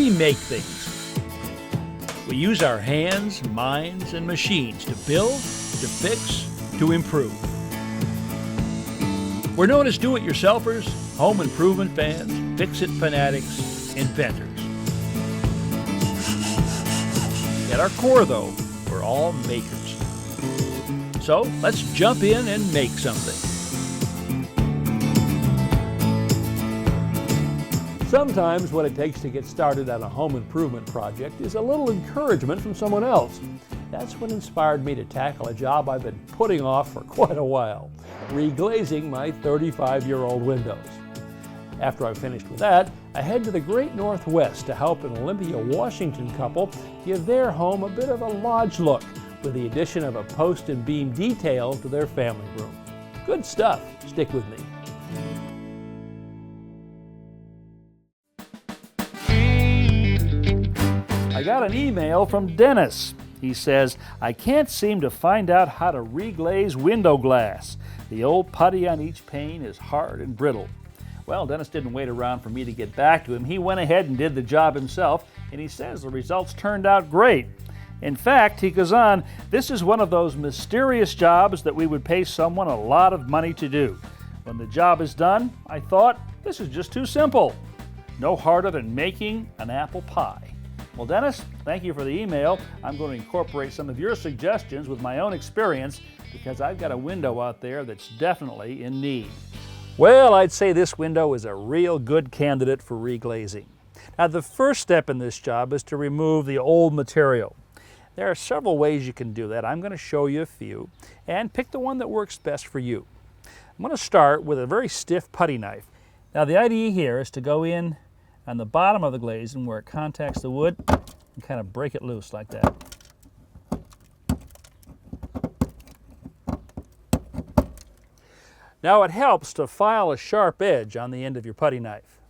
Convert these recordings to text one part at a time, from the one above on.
we make things. We use our hands, minds, and machines to build, to fix, to improve. We're known as do-it-yourselfers, home improvement fans, fix-it fanatics, inventors. At our core, though, we're all makers. So let's jump in and make something. Sometimes what it takes to get started on a home improvement project is a little encouragement from someone else. That's what inspired me to tackle a job I've been putting off for quite a while, reglazing my 35-year-old windows. After I finished with that, I head to the Great Northwest to help an Olympia, Washington couple give their home a bit of a lodge look with the addition of a post and beam detail to their family room. Good stuff. Stick with me. I got an email from Dennis. He says, I can't seem to find out how to reglaze window glass. The old putty on each pane is hard and brittle. Well, Dennis didn't wait around for me to get back to him. He went ahead and did the job himself, and he says the results turned out great. In fact, he goes on, this is one of those mysterious jobs that we would pay someone a lot of money to do. When the job is done, I thought, this is just too simple. No harder than making an apple pie. Well, Dennis, thank you for the email. I'm going to incorporate some of your suggestions with my own experience because I've got a window out there that's definitely in need. Well, I'd say this window is a real good candidate for reglazing. Now, the first step in this job is to remove the old material. There are several ways you can do that. I'm going to show you a few and pick the one that works best for you. I'm going to start with a very stiff putty knife. Now, the idea here is to go in on the bottom of the glazing where it contacts the wood and kind of break it loose like that. Now it helps to file a sharp edge on the end of your putty knife.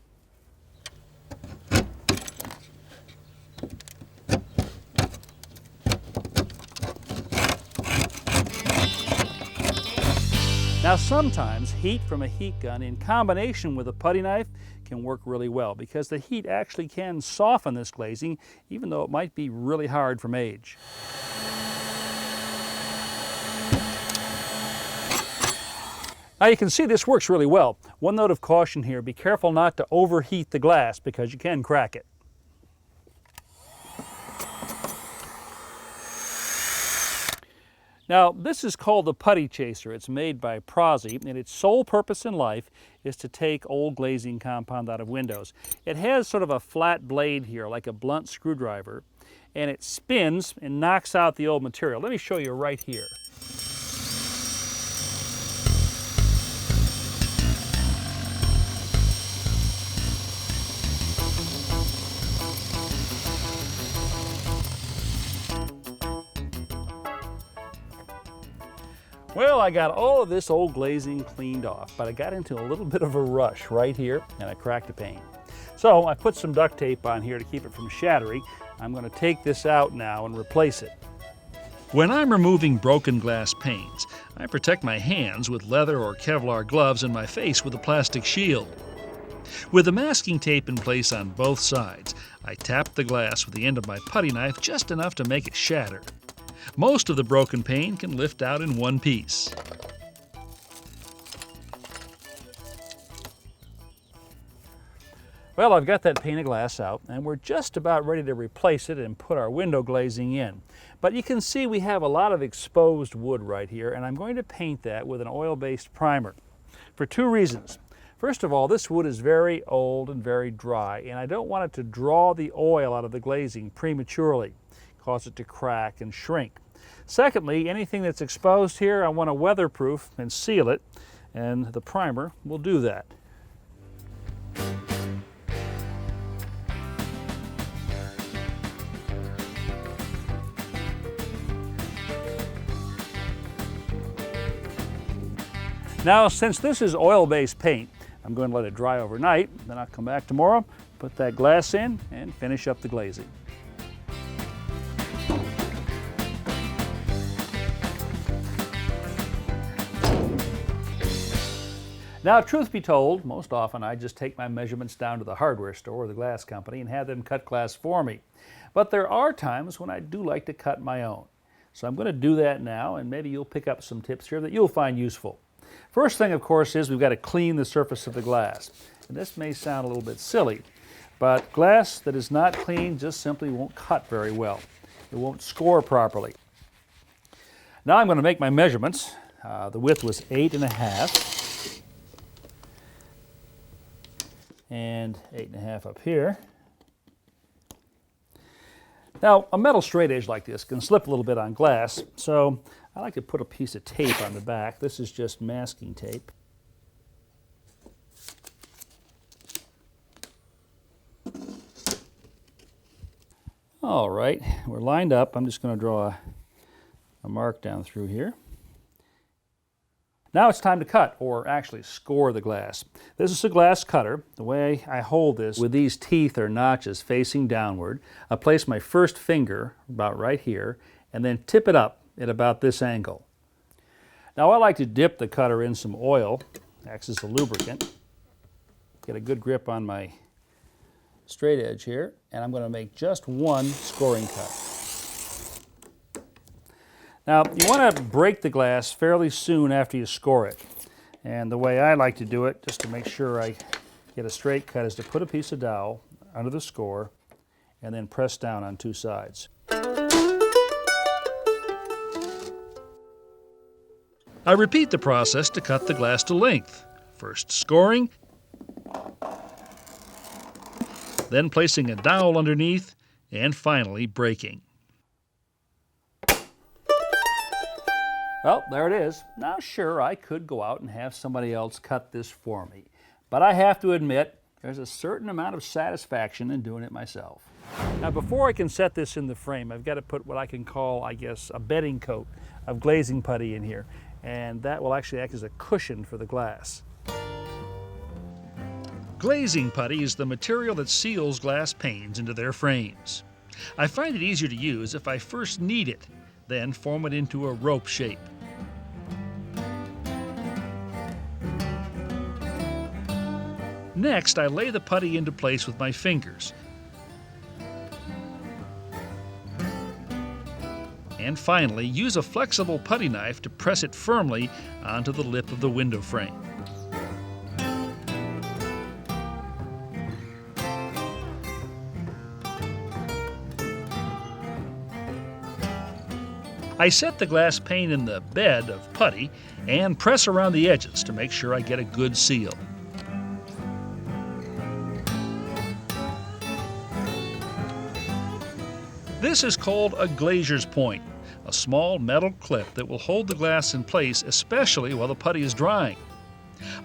Now sometimes heat from a heat gun in combination with a putty knife can work really well because the heat actually can soften this glazing even though it might be really hard from age. Now you can see this works really well. One note of caution here, be careful not to overheat the glass because you can crack it. Now, this is called the putty chaser. It's made by Prozzi, and its sole purpose in life is to take old glazing compound out of windows. It has sort of a flat blade here, like a blunt screwdriver, and it spins and knocks out the old material. Let me show you right here. Well, I got all of this old glazing cleaned off, but I got into a little bit of a rush right here and I cracked a pane. So I put some duct tape on here to keep it from shattering. I'm going to take this out now and replace it. When I'm removing broken glass panes, I protect my hands with leather or Kevlar gloves and my face with a plastic shield. With the masking tape in place on both sides, I tap the glass with the end of my putty knife just enough to make it shatter. Most of the broken pane can lift out in one piece. Well, I've got that pane of glass out and we're just about ready to replace it and put our window glazing in. But you can see we have a lot of exposed wood right here and I'm going to paint that with an oil-based primer for two reasons. First of all, this wood is very old and very dry and I don't want it to draw the oil out of the glazing prematurely, cause it to crack and shrink. Secondly, anything that's exposed here, I want to weatherproof and seal it, and the primer will do that. Now, since this is oil-based paint, I'm going to let it dry overnight, then I'll come back tomorrow, put that glass in, and finish up the glazing. Now, truth be told, most often I just take my measurements down to the hardware store or the glass company and have them cut glass for me. But there are times when I do like to cut my own. So I'm going to do that now, and maybe you'll pick up some tips here that you'll find useful. First thing, of course, is we've got to clean the surface of the glass. And this may sound a little bit silly, but glass that is not clean just simply won't cut very well. It won't score properly. Now I'm going to make my measurements. The width was 8.5. And 8.5 up here. Now, a metal straight edge like this can slip a little bit on glass, so I like to put a piece of tape on the back. This is just masking tape. All right, we're lined up. I'm just going to draw a mark down through here. Now it's time to cut, or actually score the glass. This is a glass cutter. The way I hold this, with these teeth or notches facing downward, I place my first finger about right here, and then tip it up at about this angle. Now I like to dip the cutter in some oil, acts as a lubricant, get a good grip on my straight edge here, and I'm going to make just one scoring cut. Now, you want to break the glass fairly soon after you score it. And the way I like to do it, just to make sure I get a straight cut, is to put a piece of dowel under the score and then press down on two sides. I repeat the process to cut the glass to length. First scoring, then placing a dowel underneath, and finally breaking. Well, there it is. Now, sure, I could go out and have somebody else cut this for me, but I have to admit there's a certain amount of satisfaction in doing it myself. Now, before I can set this in the frame, I've got to put what I can call, I guess, a bedding coat of glazing putty in here, and that will actually act as a cushion for the glass. Glazing putty is the material that seals glass panes into their frames. I find it easier to use if I first knead it, then form it into a rope shape. Next, I lay the putty into place with my fingers. And finally, use a flexible putty knife to press it firmly onto the lip of the window frame. I set the glass pane in the bed of putty and press around the edges to make sure I get a good seal. This is called a glazier's point, a small metal clip that will hold the glass in place, especially while the putty is drying.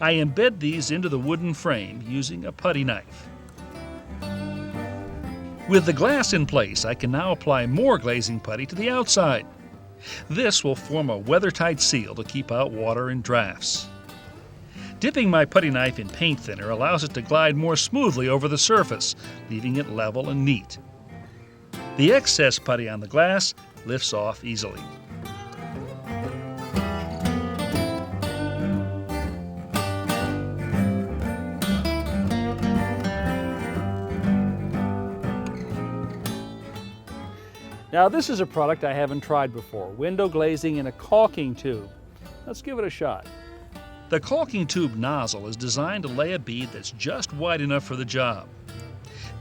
I embed these into the wooden frame using a putty knife. With the glass in place, I can now apply more glazing putty to the outside. This will form a weather-tight seal to keep out water and drafts. Dipping my putty knife in paint thinner allows it to glide more smoothly over the surface, leaving it level and neat. The excess putty on the glass lifts off easily. Now, this is a product I haven't tried before, window glazing in a caulking tube. Let's give it a shot. The caulking tube nozzle is designed to lay a bead that's just wide enough for the job.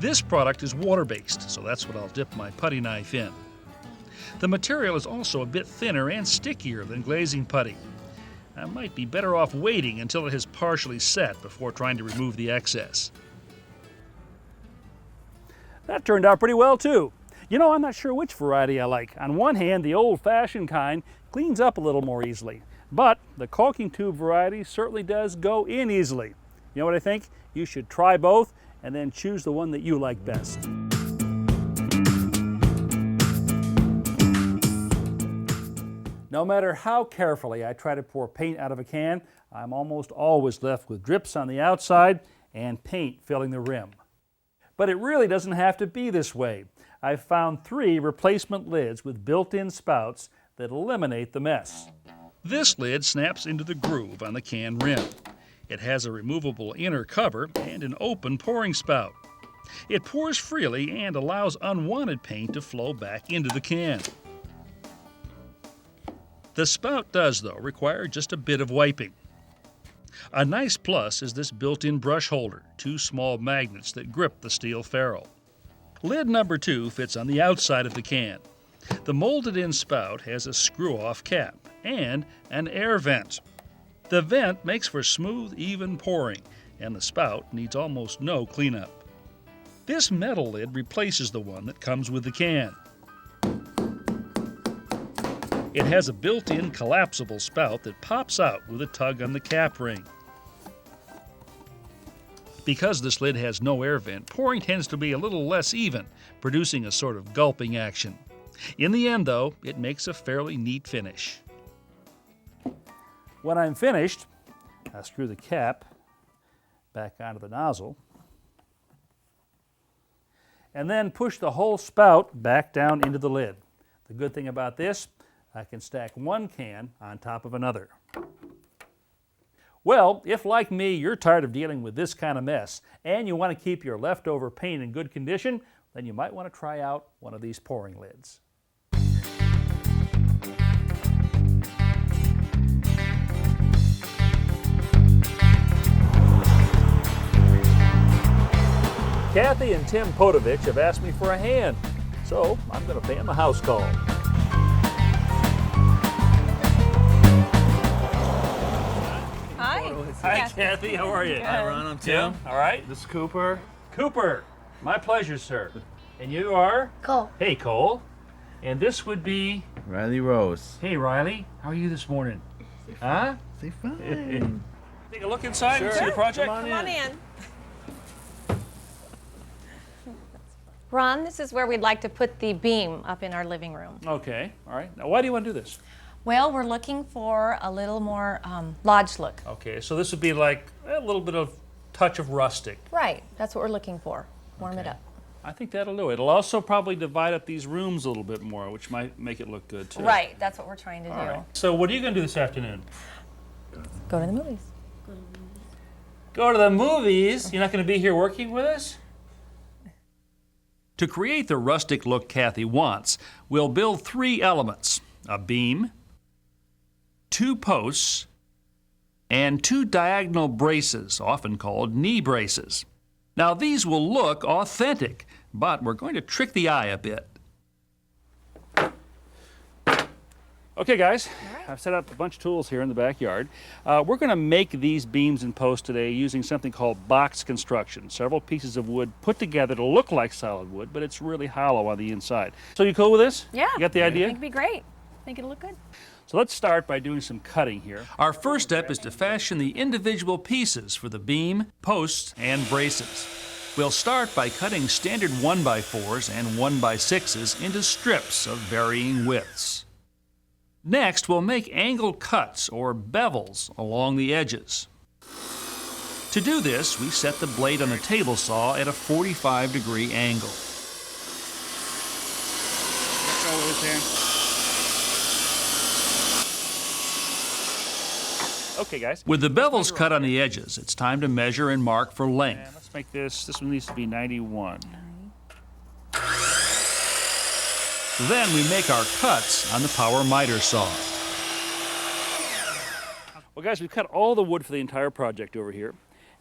This product is water-based, so that's what I'll dip my putty knife in. The material is also a bit thinner and stickier than glazing putty. I might be better off waiting until it has partially set before trying to remove the excess. That turned out pretty well too. You know, I'm not sure which variety I like. On one hand, the old-fashioned kind cleans up a little more easily, but the caulking tube variety certainly does go in easily. You know what I think? You should try both and then choose the one that you like best. No matter how carefully I try to pour paint out of a can, I'm almost always left with drips on the outside and paint filling the rim. But it really doesn't have to be this way. I've found 3 replacement lids with built-in spouts that eliminate the mess. This lid snaps into the groove on the can rim. It has a removable inner cover and an open pouring spout. It pours freely and allows unwanted paint to flow back into the can. The spout does, though, require just a bit of wiping. A nice plus is this built-in brush holder, 2 small magnets that grip the steel ferrule. Lid number 2 fits on the outside of the can. The molded-in spout has a screw-off cap and an air vent. The vent makes for smooth, even pouring, and the spout needs almost no cleanup. This metal lid replaces the one that comes with the can. It has a built-in collapsible spout that pops out with a tug on the cap ring. Because this lid has no air vent, pouring tends to be a little less even, producing a sort of gulping action. In the end, though, it makes a fairly neat finish. When I'm finished, I screw the cap back onto the nozzle and then push the whole spout back down into the lid. The good thing about this, I can stack one can on top of another. Well, if like me, you're tired of dealing with this kind of mess and you want to keep your leftover paint in good condition, then you might want to try out one of these pouring lids. Kathy and Tim Podovich have asked me for a hand, so I'm going to pay them a house call. Hi, Kathy. How are you? Good. Hi, Ron. I'm Tim. All right. This is Cooper. Cooper. My pleasure, sir. And you are? Cole. Hey, Cole. And this would be? Riley Rose. Hey, Riley. How are you this morning? Huh? Say fine. Take a look inside and see the project. Come on in. Ron, this is where we'd like to put the beam up in our living room. Okay. All right. Now, why do you want to do this? Well, we're looking for a little more lodge look. Okay. So this would be like a little bit of touch of rustic. Right. That's what we're looking for. Warm it up. I think that'll do it. It'll also probably divide up these rooms a little bit more, which might make it look good too. Right. That's what we're trying to do. All right. So what are you going to do this afternoon? Go to the movies. Go to the movies? You're not going to be here working with us? To create the rustic look Kathy wants, we'll build 3 elements: a beam, 2 posts, and 2 diagonal braces, often called knee braces. Now these will look authentic, but we're going to trick the eye a bit. Okay, guys, I've set up a bunch of tools here in the backyard. We're going to make these beams and posts today using something called box construction. Several pieces of wood put together to look like solid wood, but it's really hollow on the inside. So you cool with this? Yeah. You got the idea? I think it'd be great. I think it'll look good. So let's start by doing some cutting here. Our first step is to fashion the individual pieces for the beam, posts, and braces. We'll start by cutting standard 1x4s and 1x6s into strips of varying widths. Next, we'll make angled cuts or bevels along the edges. To do this, we set the blade on the table saw at a 45-degree angle. Okay, guys. With the bevels cut on the edges, it's time to measure and mark for length. And let's make this one needs to be 91. Then we make our cuts on the power miter saw. Well, guys, we've cut all the wood for the entire project over here.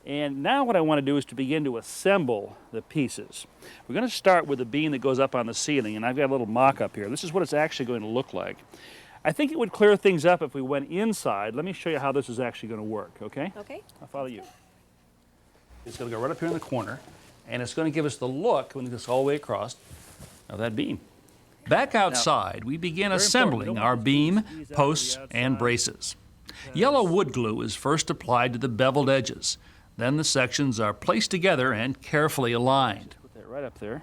And now what I want to do is to begin to assemble the pieces. We're going to start with the beam that goes up on the ceiling, and I've got a little mock-up here. This is what it's actually going to look like. I think it would clear things up if we went inside. Let me show you how this is actually going to work, okay? Okay. I'll follow you. It's going to go right up here in the corner, and it's going to give us the look, when it goes all the way across, of that beam. Back outside, we begin assembling our beam, posts, and braces. Yellow wood glue is first applied to the beveled edges. Then the sections are placed together and carefully aligned. Put that right up there.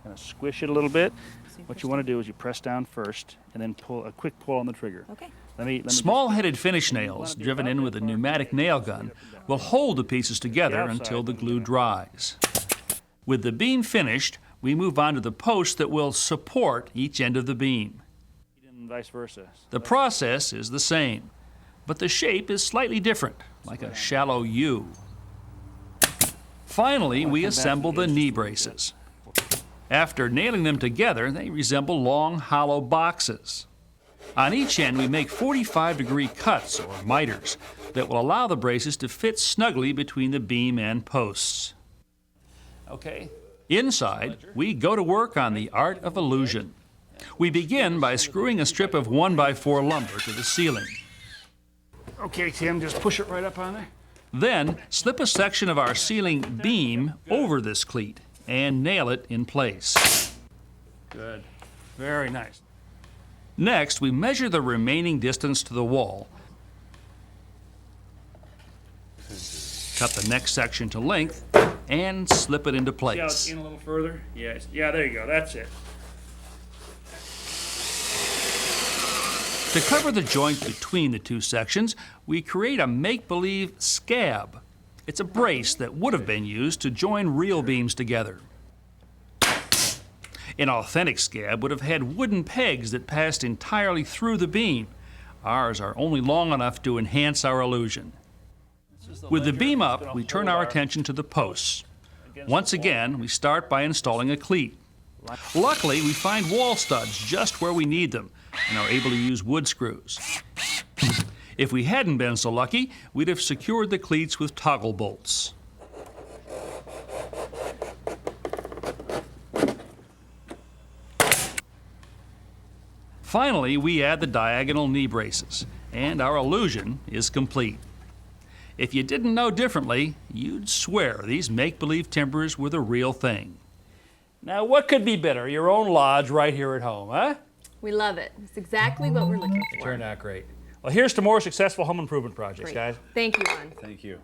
Kind of squish it a little bit. What you want to do is you press down first and then pull a quick pull on the trigger. Okay. Small-headed finish nails, driven in with a pneumatic nail gun, will hold the pieces together until the glue dries. With the beam finished, we move on to the posts that will support each end of the beam. And vice versa. The process is the same, but the shape is slightly different. like a shallow U. Finally, we assemble the knee braces. After nailing them together, they resemble long, hollow boxes. On each end, we make 45-degree cuts, or miters, that will allow the braces to fit snugly between the beam and posts. Okay. Inside, we go to work on the art of illusion. We begin by screwing a strip of 1x4 lumber to the ceiling. Okay, Tim, just push it right up on there. Then, slip a section of our ceiling beam over this cleat and nail it in place. Good. Very nice. Next, we measure the remaining distance to the wall. Cut the next section to length and slip it into See how it's place. in a little further? Yes. Yeah, there you go. That's it. To cover the joint between the two sections, we create a make-believe scab. It's a brace that would have been used to join real beams together. An authentic scab would have had wooden pegs that passed entirely through the beam. Ours are only long enough to enhance our illusion. With the beam up, we turn our attention to the posts. Once again, we start by installing a cleat. Luckily, we find wall studs just where we need them and are able to use wood screws. If we hadn't been so lucky, we'd have secured the cleats with toggle bolts. Finally, we add the diagonal knee braces, and our illusion is complete. If you didn't know differently, you'd swear these make-believe timbers were the real thing. Now, what could be better? Your own lodge right here at home, huh? We love it. It's exactly what we're looking for. Turned out great. Well, here's to more successful home improvement projects, Great. guys. Thank you, Ron. Thank you.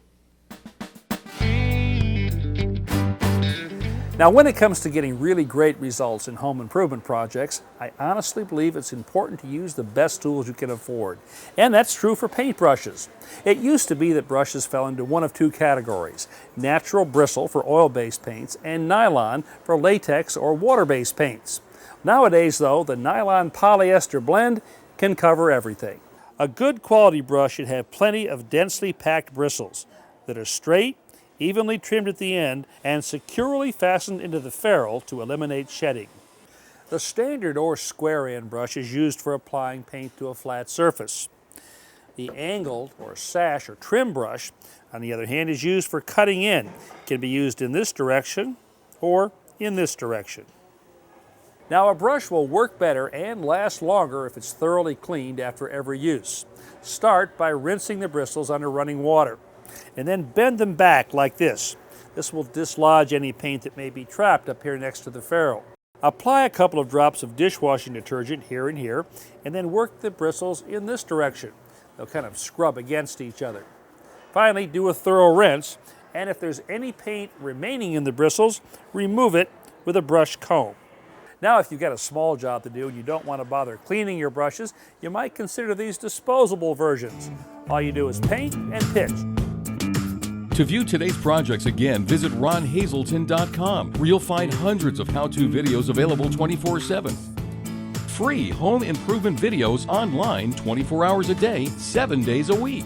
Now, when it comes to getting really great results in home improvement projects, I honestly believe it's important to use the best tools you can afford. And that's true for paintbrushes. It used to be that brushes fell into one of two categories: natural bristle for oil-based paints and nylon for latex or water-based paints. Nowadays, though, the nylon polyester blend can cover everything. A good quality brush should have plenty of densely packed bristles that are straight, evenly trimmed at the end, and securely fastened into the ferrule to eliminate shedding. The standard or square end brush is used for applying paint to a flat surface. The angled or sash or trim brush, on the other hand, is used for cutting in. It can be used in this direction or in this direction. Now, a brush will work better and last longer if it's thoroughly cleaned after every use. Start by rinsing the bristles under running water, and then bend them back like this. This will dislodge any paint that may be trapped up here next to the ferrule. Apply a couple of drops of dishwashing detergent here and here, and then work the bristles in this direction. They'll kind of scrub against each other. Finally, do a thorough rinse, and if there's any paint remaining in the bristles, remove it with a brush comb. Now, if you've got a small job to do and you don't want to bother cleaning your brushes, you might consider these disposable versions. All you do is paint and pitch. To view today's projects again, visit ronhazelton.com, where you'll find hundreds of how-to videos available 24/7. Free home improvement videos online 24 hours a day, 7 days a week.